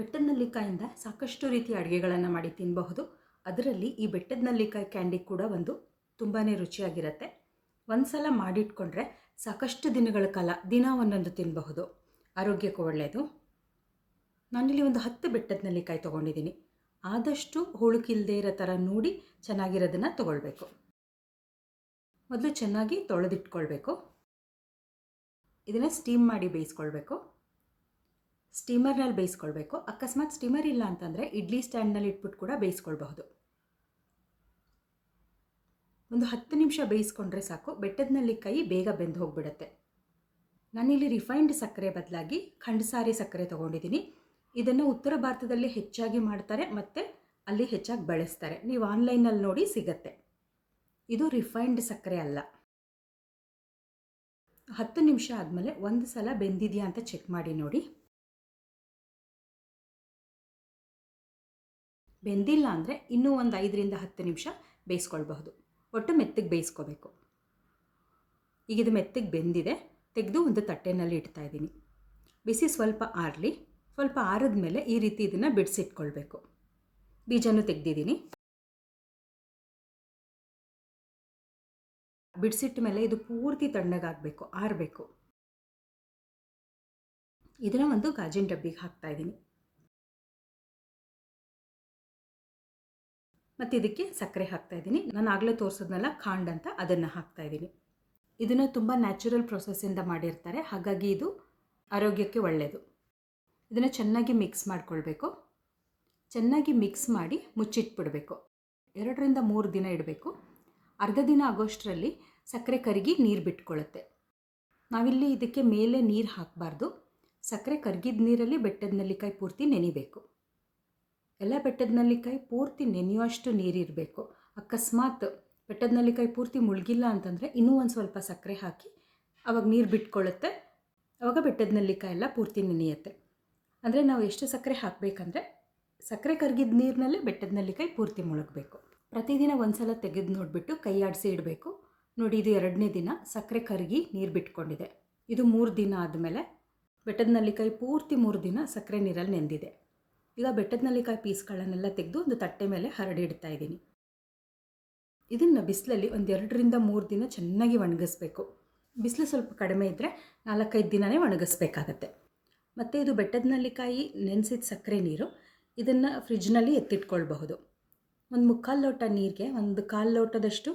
ಬೆಟ್ಟದ ನೆಲ್ಲಿಕಾಯಿಂದ ಸಾಕಷ್ಟು ರೀತಿಯ ಅಡುಗೆಗಳನ್ನು ಮಾಡಿ ತಿನ್ನಬಹುದು. ಅದರಲ್ಲಿ ಈ ಬೆಟ್ಟದ ನೆಲ್ಲಿಕಾಯಿ ಕ್ಯಾಂಡಿ ಕೂಡ ಒಂದು ತುಂಬಾ ರುಚಿಯಾಗಿರುತ್ತೆ. ಒಂದು ಸಲ ಮಾಡಿಟ್ಕೊಂಡ್ರೆ ಸಾಕಷ್ಟು ದಿನಗಳ ಕಾಲ ದಿನ ಒಂದೊಂದು ತಿನ್ನಬಹುದು. ಆರೋಗ್ಯಕ್ಕೂ ಒಳ್ಳೆಯದು. ನಾನಿಲ್ಲಿ ಒಂದು 10 ಬೆಟ್ಟದ ನೆಲ್ಲಿಕಾಯಿ ತೊಗೊಂಡಿದ್ದೀನಿ. ಆದಷ್ಟು ಹುಳುಕಿಲ್ಲದೆ ಇರೋ ಥರ ನೋಡಿ ಚೆನ್ನಾಗಿರೋದನ್ನು ತೊಗೊಳ್ಬೇಕು. ಮೊದಲು ಚೆನ್ನಾಗಿ ತೊಳೆದಿಟ್ಕೊಳ್ಬೇಕು. ಇದನ್ನು ಸ್ಟೀಮ್ ಮಾಡಿ ಬೇಯಿಸ್ಕೊಳ್ಬೇಕು. ಸ್ಟೀಮರ್ನಲ್ಲಿ ಬೇಯಿಸ್ಕೊಳ್ಬೇಕು. ಅಕಸ್ಮಾತ್ ಸ್ಟೀಮರ್ ಇಲ್ಲ ಅಂತಂದರೆ ಇಡ್ಲಿ ಸ್ಟ್ಯಾಂಡ್ನಲ್ಲಿ ಇಟ್ಬಿಟ್ಟು ಕೂಡ ಬೇಯಿಸ್ಕೊಳ್ಬಹುದು. ಒಂದು 10 ನಿಮಿಷ ಬೇಯಿಸ್ಕೊಂಡ್ರೆ ಸಾಕು. ಬೆಟ್ಟದ ನೆಲ್ಲಿಕಾಯಿ ಬೇಗ ಬೆಂದು ಹೋಗಿಬಿಡುತ್ತೆ. ನಾನಿಲ್ಲಿ ರಿಫೈನ್ಡ್ ಸಕ್ಕರೆ ಬದಲಾಗಿ ಖಂಡಸಾರಿ ಸಕ್ಕರೆ ತೊಗೊಂಡಿದ್ದೀನಿ. ಇದನ್ನು ಉತ್ತರ ಭಾರತದಲ್ಲಿ ಹೆಚ್ಚಾಗಿ ಮಾಡ್ತಾರೆ ಮತ್ತು ಅಲ್ಲಿ ಹೆಚ್ಚಾಗಿ ಬಳಸ್ತಾರೆ. ನೀವು ಆನ್ಲೈನಲ್ಲಿ ನೋಡಿ ಸಿಗತ್ತೆ. ಇದು ರಿಫೈನ್ಡ್ ಸಕ್ಕರೆ ಅಲ್ಲ. 10 ನಿಮಿಷ ಆದಮೇಲೆ ಒಂದು ಸಲ ಬೆಂದಿದೆಯಾ ಅಂತ ಚೆಕ್ ಮಾಡಿ ನೋಡಿ. ಬೆಂದಿಲ್ಲ ಅಂದರೆ ಇನ್ನೂ ಒಂದು 5ರಿಂದ 10 ನಿಮಿಷ ಬೇಯಿಸ್ಕೊಳ್ಬಹುದು. ಒಟ್ಟು ಮೆತ್ತಗೆ ಬೇಯಿಸ್ಕೋಬೇಕು. ಈಗ ಇದು ಮೆತ್ತಗೆ ಬೆಂದಿದೆ. ತೆಗೆದು ಒಂದು ತಟ್ಟೆನಲ್ಲಿ ಇಡ್ತಾ ಇದ್ದೀನಿ. ಬಿಸಿ ಸ್ವಲ್ಪ ಆರಲಿ. ಸ್ವಲ್ಪ ಆರಿದ ಮೇಲೆ ಈ ರೀತಿ ಇದನ್ನು ಬಿಡಿಸಿಟ್ಕೊಳ್ಬೇಕು. ಬೀಜನೂ ತೆಗೆದಿದ್ದೀನಿ. ಬಿಡಿಸಿಟ್ಟ ಮೇಲೆ ಇದು ಪೂರ್ತಿ ತಣ್ಣಗಾಗಬೇಕು, ಆರಬೇಕು. ಇದನ್ನು ಒಂದು ಗಾಜಿನ ಡಬ್ಬಿಗೆ ಹಾಕ್ತಾ ಇದ್ದೀನಿ. ಮತ್ತು ಇದಕ್ಕೆ ಸಕ್ಕರೆ ಹಾಕ್ತಾ ಇದ್ದೀನಿ. ನಾನು ಆಗಲೇ ತೋರಿಸಿದ್ನಲ್ಲ ಖಾಂಡ್ ಅಂತ, ಅದನ್ನು ಹಾಕ್ತಾ ಇದ್ದೀನಿ. ಇದನ್ನು ತುಂಬ ನ್ಯಾಚುರಲ್ ಪ್ರೊಸೆಸ್ಸಿಂದ ಮಾಡಿರ್ತಾರೆ, ಹಾಗಾಗಿ ಇದು ಆರೋಗ್ಯಕ್ಕೆ ಒಳ್ಳೆಯದು. ಇದನ್ನು ಚೆನ್ನಾಗಿ ಮಿಕ್ಸ್ ಮಾಡಿಕೊಳ್ಬೇಕು. ಚೆನ್ನಾಗಿ ಮಿಕ್ಸ್ ಮಾಡಿ ಮುಚ್ಚಿಟ್ಬಿಡಬೇಕು. 2ರಿಂದ 3 ದಿನ ಇಡಬೇಕು. ಅರ್ಧ ದಿನ ಆಗೋಷ್ಟರಲ್ಲಿ ಸಕ್ಕರೆ ಕರಗಿ ನೀರು ಬಿಟ್ಕೊಳ್ಳುತ್ತೆ. ನಾವಿಲ್ಲಿ ಇದಕ್ಕೆ ಮೇಲೆ ನೀರು ಹಾಕಬಾರ್ದು. ಸಕ್ಕರೆ ಕರಗಿದ ನೀರಲ್ಲಿ ಬೆಟ್ಟದ ನೆಲ್ಲಿಕಾಯಿ ಪೂರ್ತಿ ನೆನಿಬೇಕು. ಎಲ್ಲ ಬೆಟ್ಟದ ನೆಲ್ಲಿಕಾಯಿ ಪೂರ್ತಿ ನೆನೆಯುವಷ್ಟು ನೀರಿರಬೇಕು. ಅಕಸ್ಮಾತ್ ಬೆಟ್ಟದ ನೆಲ್ಲಿಕಾಯಿ ಪೂರ್ತಿ ಮುಳುಗಿಲ್ಲ ಅಂತಂದರೆ ಇನ್ನೂ ಒಂದು ಸ್ವಲ್ಪ ಸಕ್ಕರೆ ಹಾಕಿ ಆವಾಗ ನೀರು ಬಿಟ್ಕೊಳ್ಳುತ್ತೆ. ಆವಾಗ ಬೆಟ್ಟದ ನೆಲ್ಲಿಕಾಯಿ ಎಲ್ಲ ಪೂರ್ತಿ ನೆನೆಯುತ್ತೆ. ಅಂದರೆ ನಾವು ಎಷ್ಟು ಸಕ್ಕರೆ ಹಾಕಬೇಕಂದ್ರೆ ಸಕ್ಕರೆ ಕರಗಿದ ನೀರಿನಲ್ಲೇ ಬೆಟ್ಟದ ನೆಲ್ಲಿಕಾಯಿ ಪೂರ್ತಿ ಮುಳುಗಬೇಕು. ಪ್ರತಿದಿನ ಒಂದು ಸಲ ತೆಗೆದು ನೋಡಿಬಿಟ್ಟು ಕೈ ಆಡಿಸಿ ಇಡಬೇಕು. ನೋಡಿ, ಇದು 2ನೇ ದಿನ ಸಕ್ಕರೆ ಕರಗಿ ನೀರು ಬಿಟ್ಕೊಂಡಿದೆ. ಇದು 3 ದಿನ ಆದಮೇಲೆ ಬೆಟ್ಟದ ನೆಲ್ಲಿಕಾಯಿ ಪೂರ್ತಿ 3 ದಿನ ಸಕ್ಕರೆ ನೀರಲ್ಲಿ ನೆಂದಿದೆ. ಈಗ ಬೆಟ್ಟದ ನೆಲ್ಲಿಕಾಯಿ ಪೀಸ್ಗಳನ್ನೆಲ್ಲ ತೆಗೆದು ಒಂದು ತಟ್ಟೆ ಮೇಲೆ ಹರಡಿ ಇಡ್ತಾ ಇದ್ದೀನಿ. ಇದನ್ನು ಬಿಸಿಲಲ್ಲಿ ಒಂದು 2ರಿಂದ 3 ದಿನ ಚೆನ್ನಾಗಿ ಒಣಗಿಸ್ಬೇಕು. ಬಿಸಿಲು ಸ್ವಲ್ಪ ಕಡಿಮೆ ಇದ್ದರೆ 4-5 ದಿನವೇ ಒಣಗಿಸ್ಬೇಕಾಗತ್ತೆ. ಮತ್ತು ಇದು ಬೆಟ್ಟದ ನೆಲ್ಲಿಕಾಯಿ ನೆನೆಸಿದ ಸಕ್ಕರೆ ನೀರು. ಇದನ್ನು ಫ್ರಿಜ್ನಲ್ಲಿ ಎತ್ತಿಟ್ಕೊಳ್ಬಹುದು. ಒಂದು 3/4 ಲೋಟ ನೀರಿಗೆ 1/4 ಲೋಟದಷ್ಟು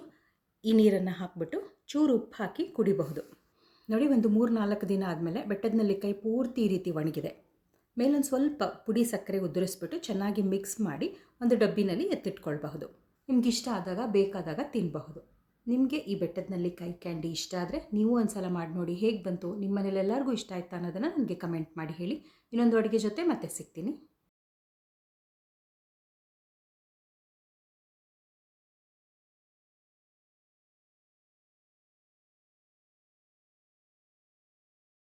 ಈ ನೀರನ್ನು ಹಾಕಿಬಿಟ್ಟು ಚೂರು ಉಪ್ಪು ಹಾಕಿ ಕುಡಿಬಹುದು. ನೋಡಿ, ಒಂದು 3-4 ದಿನ ಆದಮೇಲೆ ಬೆಟ್ಟದ ನೆಲ್ಲಿಕಾಯಿ ಪೂರ್ತಿ ಈ ರೀತಿ ಒಣಗಿದೆ. ಮೇಲೊಂದು ಸ್ವಲ್ಪ ಪುಡಿ ಸಕ್ಕರೆ ಉದುರಿಸ್ಬಿಟ್ಟು ಚೆನ್ನಾಗಿ ಮಿಕ್ಸ್ ಮಾಡಿ ಒಂದು ಡಬ್ಬಿನಲ್ಲಿ ಎತ್ತಿಟ್ಕೊಳ್ಬಹುದು. ನಿಮ್ಗೆ ಇಷ್ಟ ಆದಾಗ ಬೇಕಾದಾಗ ತಿನ್ನಬಹುದು. ನಿಮಗೆ ಈ ಬೆಟ್ಟದ ನೆಲ್ಲಿಕಾಯಿ ಕ್ಯಾಂಡಿ ಇಷ್ಟ ಆದರೆ ನೀವು ಒಂದು ಸಲ ಮಾಡಿ ನೋಡಿ. ಹೇಗೆ ಬಂತು, ನಿಮ್ಮ ಮನೇಲಿ ಎಲ್ಲರಿಗೂ ಇಷ್ಟ ಆಯ್ತಾ ಅನ್ನೋದನ್ನು ನನಗೆ ಕಮೆಂಟ್ ಮಾಡಿ ಹೇಳಿ. ಇನ್ನೊಂದು ಅಡುಗೆ ಜೊತೆ ಮತ್ತೆ ಸಿಗ್ತೀನಿ.